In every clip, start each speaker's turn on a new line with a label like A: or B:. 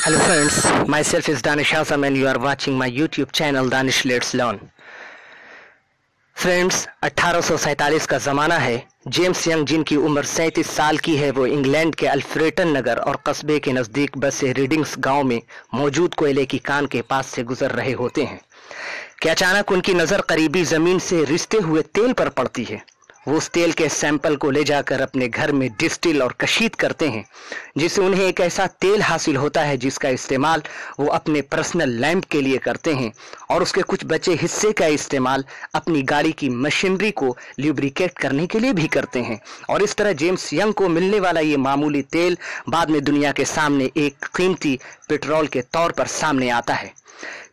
A: Hello friends, myself is Danish Azam and you are watching my YouTube channel Danish Let's Learn. Friends 1847 का ज़माना है। James young जिनकी उम्र 37 साल की है, वो इंग्लैंड के अल्फ्रेटन नगर और कस्बे के नज़दीक बसे रीडिंग्स गांव में मौजूद कोयले की कान के पास से गुजर रहे होते हैं कि अचानक उनकी नज़र करीबी ज़मीन से रिसते हुए तेल पर पड़ती है। वो उस तेल के सैंपल को ले जाकर अपने घर में डिस्टिल और कशीद करते हैं, जिससे उन्हें एक ऐसा तेल हासिल होता है जिसका इस्तेमाल वो अपने पर्सनल लैंप के लिए करते हैं और उसके कुछ बचे हिस्से का इस्तेमाल अपनी गाड़ी की मशीनरी को ल्यूब्रिकेट करने के लिए भी करते हैं। और इस तरह जेम्स यंग को मिलने वाला ये मामूली तेल बाद में दुनिया के सामने एक कीमती पेट्रोल के तौर पर सामने आता है।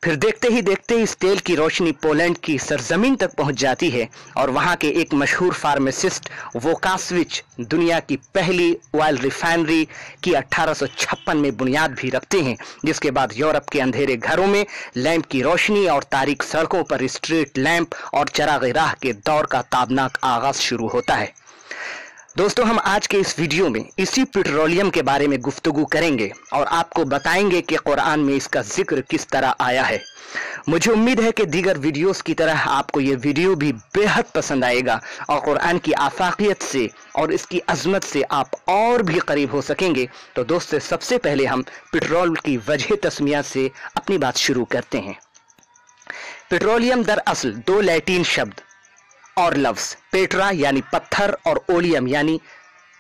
A: फिर देखते ही देखते इस तेल की रोशनी पोलैंड की सरजमीन तक पहुंच जाती है और वहां के एक मशहूर फार्मासिस्ट वोकासविच दुनिया की पहली ऑयल रिफाइनरी की 1856 में बुनियाद भी रखते हैं, जिसके बाद यूरोप के अंधेरे घरों में लैंप की रोशनी और तारीक सड़कों पर स्ट्रीट लैंप और चराग राह के दौर का ताबनाक आगाज शुरू होता है। दोस्तों, हम आज के इस वीडियो में इसी पेट्रोलियम के बारे में गुफ्तगू करेंगे और आपको बताएंगे कि कुरान में इसका जिक्र किस तरह आया है। मुझे उम्मीद है कि दीगर वीडियोस की तरह आपको ये वीडियो भी बेहद पसंद आएगा और कुरान की आफाकियत से और इसकी अजमत से आप और भी करीब हो सकेंगे। तो दोस्तों, सबसे पहले हम पेट्रोल की वजह तस्मिया से अपनी बात शुरू करते हैं। पेट्रोलियम दरअसल दो लैटिन शब्द और लफ्ज पेट्रा यानी पत्थर और ओलियम यानी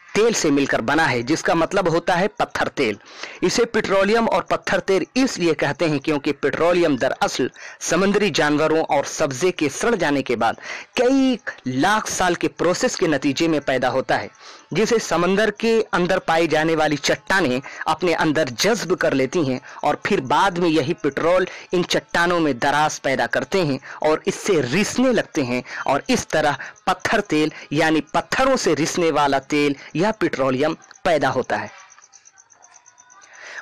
A: तेल से मिलकर बना है, जिसका मतलब होता है पत्थर तेल। इसे पेट्रोलियम और पत्थर तेल इसलिए कहते हैं क्योंकि पेट्रोलियम दरअसल समुद्री जानवरों और सब्जे के सड़ जाने के बाद कई लाख साल के प्रोसेस के नतीजे में पैदा होता है, जिसे समंदर के अंदर पाई जाने वाली चट्टानें अपने अंदर जज्ब कर लेती हैं और फिर बाद में यही पेट्रोल इन चट्टानों में दरार पैदा करते हैं और इससे रिसने लगते हैं और इस तरह पत्थर तेल यानी पत्थरों से रिसने वाला तेल या पेट्रोलियम पैदा होता है।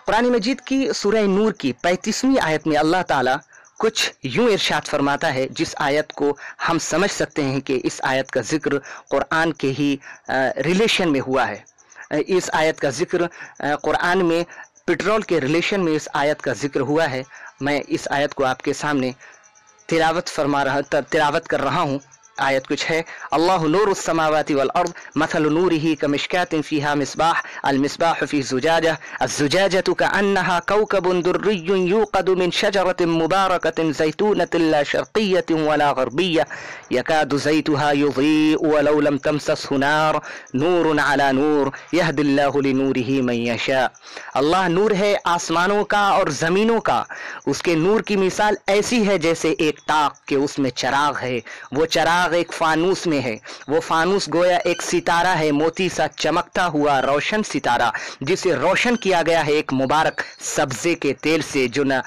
A: कुरान मजीद की सूरह नूर की 35वीं आयत में अल्लाह ताला कुछ यूं इरशाद फरमाता है, जिस आयत को हम समझ सकते हैं कि इस आयत का जिक्र कुरान के ही रिलेशन में हुआ है। इस आयत का जिक्र कुरान में पेट्रोल के रिलेशन में इस आयत का जिक्र हुआ है। मैं इस आयत को आपके सामने तिलावत कर रहा हूँ। आयत कुछ है, अल्लाहु नूरुस समावाति वल अर्द मथलु नूरिही कमिश्कातिन फीहा मिस्बाह अल मिस्बाह फी ज़ुजाजा अज़्ज़ुजाजतु कअन्नहा कौकबुन दुर्रिय्युन यूक़दु मिन शजरतिन मुबारकतिन ज़ैतूनतिन ला शर्क़िय्यतिन वला ग़रबिय्या यकादु ज़ैतुहा युज़ीअु वलौ लम तमससहु नार नूरुन अला नूर यहदिल्लाहु लिनूरिही मन यशा। अल्लाह नूर है आसमानों का और ज़मीनों का, उसके नूर की मिसाल ऐसी है जैसे एक ताक के उसमें चराग है, वो चराग एक फानूस में है, वो फानूस गोया एक सितारा है, मोती सा चमकता हुआ रोशन सितारा, जिसे रोशन किया गया है एक मुबारक सब्जे के तेल से जो न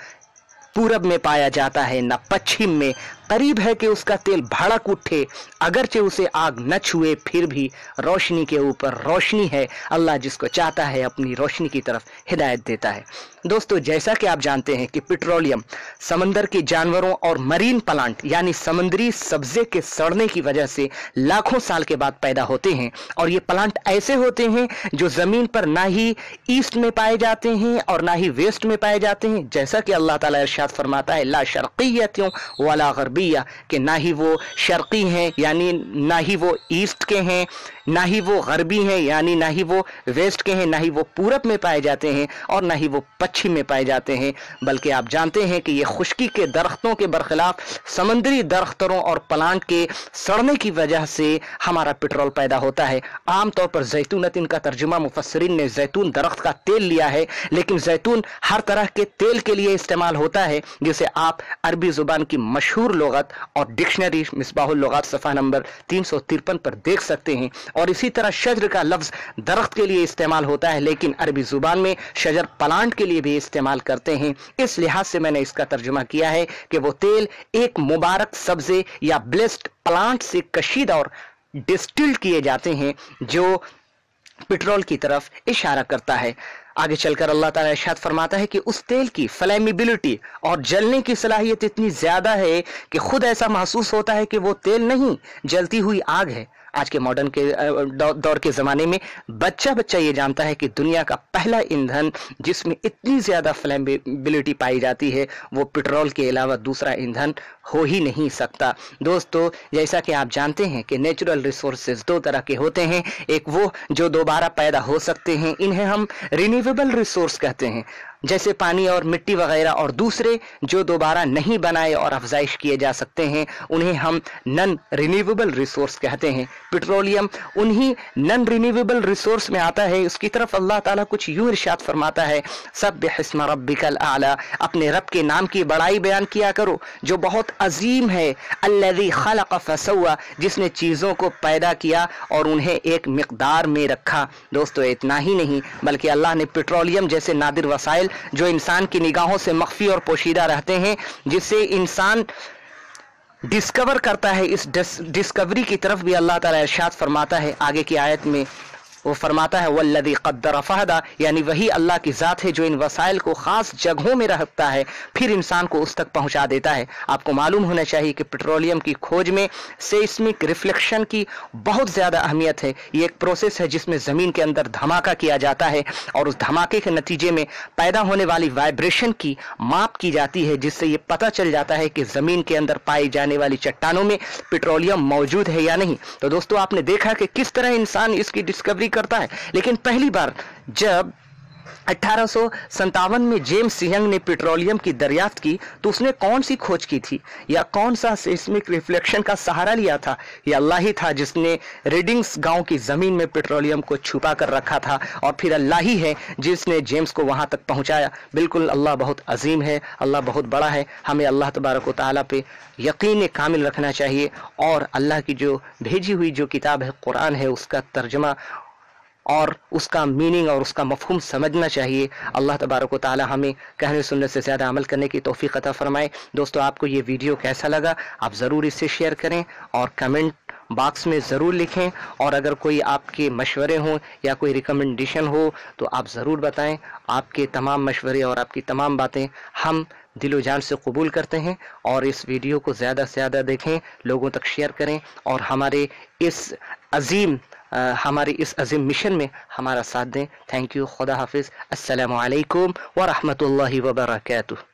A: पूरब में पाया जाता है न पश्चिम में। करीब है कि उसका तेल भड़क उठे, अगरचे उसे आग न छुए, फिर भी रोशनी के ऊपर रोशनी है। अल्लाह जिसको चाहता है अपनी रोशनी की तरफ हिदायत देता है। दोस्तों, जैसा कि आप जानते हैं कि पेट्रोलियम समंदर के जानवरों और मरीन प्लांट यानी समुद्री सब्जे के सड़ने की वजह से लाखों साल के बाद पैदा होते हैं और ये प्लांट ऐसे होते हैं जो जमीन पर ना ही ईस्ट में पाए जाते हैं और ना ही वेस्ट में पाए जाते हैं, जैसा कि अल्लाह ताला इरशाद फरमाता है ला शर्क़िय्यतिन वला ग़रबिय्या, कि ना ही वो शर्क़ी हैं यानी ना ही वो ईस्ट के हैं, ना ही वो गरबी हैं यानी ना ही वो वेस्ट के हैं, ना ही वो पूरब में पाए जाते हैं और ना ही वो पश्चिम में पाए जाते हैं। बल्कि आप जानते हैं कि ये खुश्की के दरख्तों के बरखिलाफ समुद्री दरख्तों और प्लांट के सड़ने की वजह से हमारा पेट्रोल पैदा होता है। आमतौर पर जैतूनतिन का तर्जुमा मुफस्सिरीन ने जैतून दरख्त का तेल लिया है, लेकिन जैतून हर तरह के तेल के लिए इस्तेमाल होता है, जिसे आप अरबी जुबान की मशहूर लुगत और डिक्शनरी मिसबाहुल लुगात सफ़ा नंबर 353 पर देख सकते हैं। और इसी तरह शजर का लफ्ज दरख्त के लिए इस्तेमाल होता है, लेकिन अरबी जुबान में शजर प्लांट के लिए भी इस्तेमाल करते हैं। इस लिहाज से मैंने इसका तर्जुमा किया है कि वो तेल एक मुबारक सब्जे या ब्लेस्ड प्लांट से कशीदा और डिस्टिल्ड किए जाते हैं, जो पेट्रोल की तरफ इशारा करता है। आगे चलकर अल्लाह ताला इरशाद फरमाता है कि उस तेल की फ्लेमेबिलिटी और जलने की सलाहियत इतनी ज्यादा है कि खुद ऐसा महसूस होता है कि वो तेल नहीं जलती हुई आग है। آج کے ماڈرن کے دور کے زمانے میں بچہ یہ جانتا ہے کہ دنیا کا پہلا ایندھن جس میں اتنی زیادہ فلیمیبلٹی پائی جاتی ہے وہ پٹرول کے علاوہ دوسرا ایندھن ہو ہی نہیں سکتا۔ دوستو جیسا کہ آپ جانتے ہیں کہ نیچرل ریسورسز دو طرح کے ہوتے ہیں، ایک وہ جو دوبارہ پیدا ہو سکتے ہیں، انہیں ہم رینیویبل ریسورس کہتے ہیں جیسے پانی اور مٹی وغیرہ، اور دوسرے جو دوبارہ نہیں بنائے اور افزائش کیے جا سکتے ہیں انہیں ہم نن رینیویبل ریسورس کہتے ہیں۔ پٹرولیم انہی نن رینیویبل ریسورس میں آتا ہے۔ اس کی طرف اللہ تعالیٰ کچھ یوں ارشاد فرماتا ہے، سبح اسم ربک الاعلی، اپنے رب کے نام کی بڑائی بیان کیا کرو جو بہت عظیم ہے، الذی خلق فسوی، جس نے چیزوں کو پیدا کیا اور انہیں ایک مقدار میں رکھا۔ دوستو اتنا ہی نہیں بلکہ اللہ نے پٹرولیم جیسے نادر وسائل جو انسان کی نگاہوں سے مخفی اور پوشیدہ رہتے ہیں، جس سے انسان ڈسکور کرتا ہے، اس ڈسکوری کی طرف بھی اللہ تعالیٰ ارشاد فرماتا ہے آگے کی آیت میں، وہ فرماتا ہے والذی قدر فہدی، یعنی وہی اللہ کی ذات ہے جو ان وسائل کو خاص جگہوں میں رکھتا ہے پھر انسان کو اس تک پہنچا دیتا ہے۔ آپ کو معلوم ہونا چاہیے کہ پیٹرولیم کی کھوج میں سیسمک ریفلیکشن کی بہت زیادہ اہمیت ہے۔ یہ ایک پروسیس ہے جس میں زمین کے اندر دھماکہ کیا جاتا ہے اور اس دھماکے کے نتیجے میں پیدا ہونے والی وائبریشن کی ماپ کی جاتی ہے، جس سے یہ پتہ چل جاتا ہے کہ زمین کے اندر پائی جانے والی چٹانوں میں پیٹرولیم موجود ہے یا نہیں۔ تو دوستو آپ نے دیکھا کہ کس طرح انسان اس کی ڈسکوری کرتا ہے، لیکن پہلی بار جب 1857 میں جیمز ینگ نے پیٹرولیم کی دریافت کی تو اس نے کون سی کھوج کی تھی یا کون سا سیسمک ریفلیکشن کا سہارا لیا تھا؟ یہ اللہ ہی تھا جس نے ریڈنگز گاؤں کی زمین میں پیٹرولیم کو چھپا کر رکھا تھا، اور پھر اللہ ہی ہے جس نے جیمز کو وہاں تک پہنچایا۔ بالکل اللہ بہت عظیم ہے، اللہ بہت بڑا ہے۔ ہمیں اللہ تبارک و تعالیٰ پہ یقین کامل رکھنا چاہیے، اور اللہ کی جو بھیجی ہوئی جو کتاب ہے قرآن ہے اس کا ترجمہ اور اس کا میننگ اور اس کا مفہوم سمجھنا چاہیے۔ اللہ تبارک و تعالی ہمیں کہنے سننے سے زیادہ عمل کرنے کی توفیق عطا فرمائے۔ دوستو آپ کو یہ ویڈیو کیسا لگا آپ ضرور اس سے شیئر کریں اور کمنٹ باکس میں ضرور لکھیں، اور اگر کوئی آپ کے مشورے ہوں یا کوئی ریکمنڈیشن ہو تو آپ ضرور بتائیں۔ آپ کے تمام مشورے اور آپ کی تمام باتیں ہم دل و جان سے قبول کرتے ہیں، اور اس ویڈیو کو زیادہ سے زیادہ دیکھیں، لوگوں تک شیئر کریں، اور ہمارے اس عظیم مشن میں ہمارا ساتھ دیں۔ تھینک یو، خدا حافظ، السلام علیکم ورحمۃ اللہ وبرکاتہ۔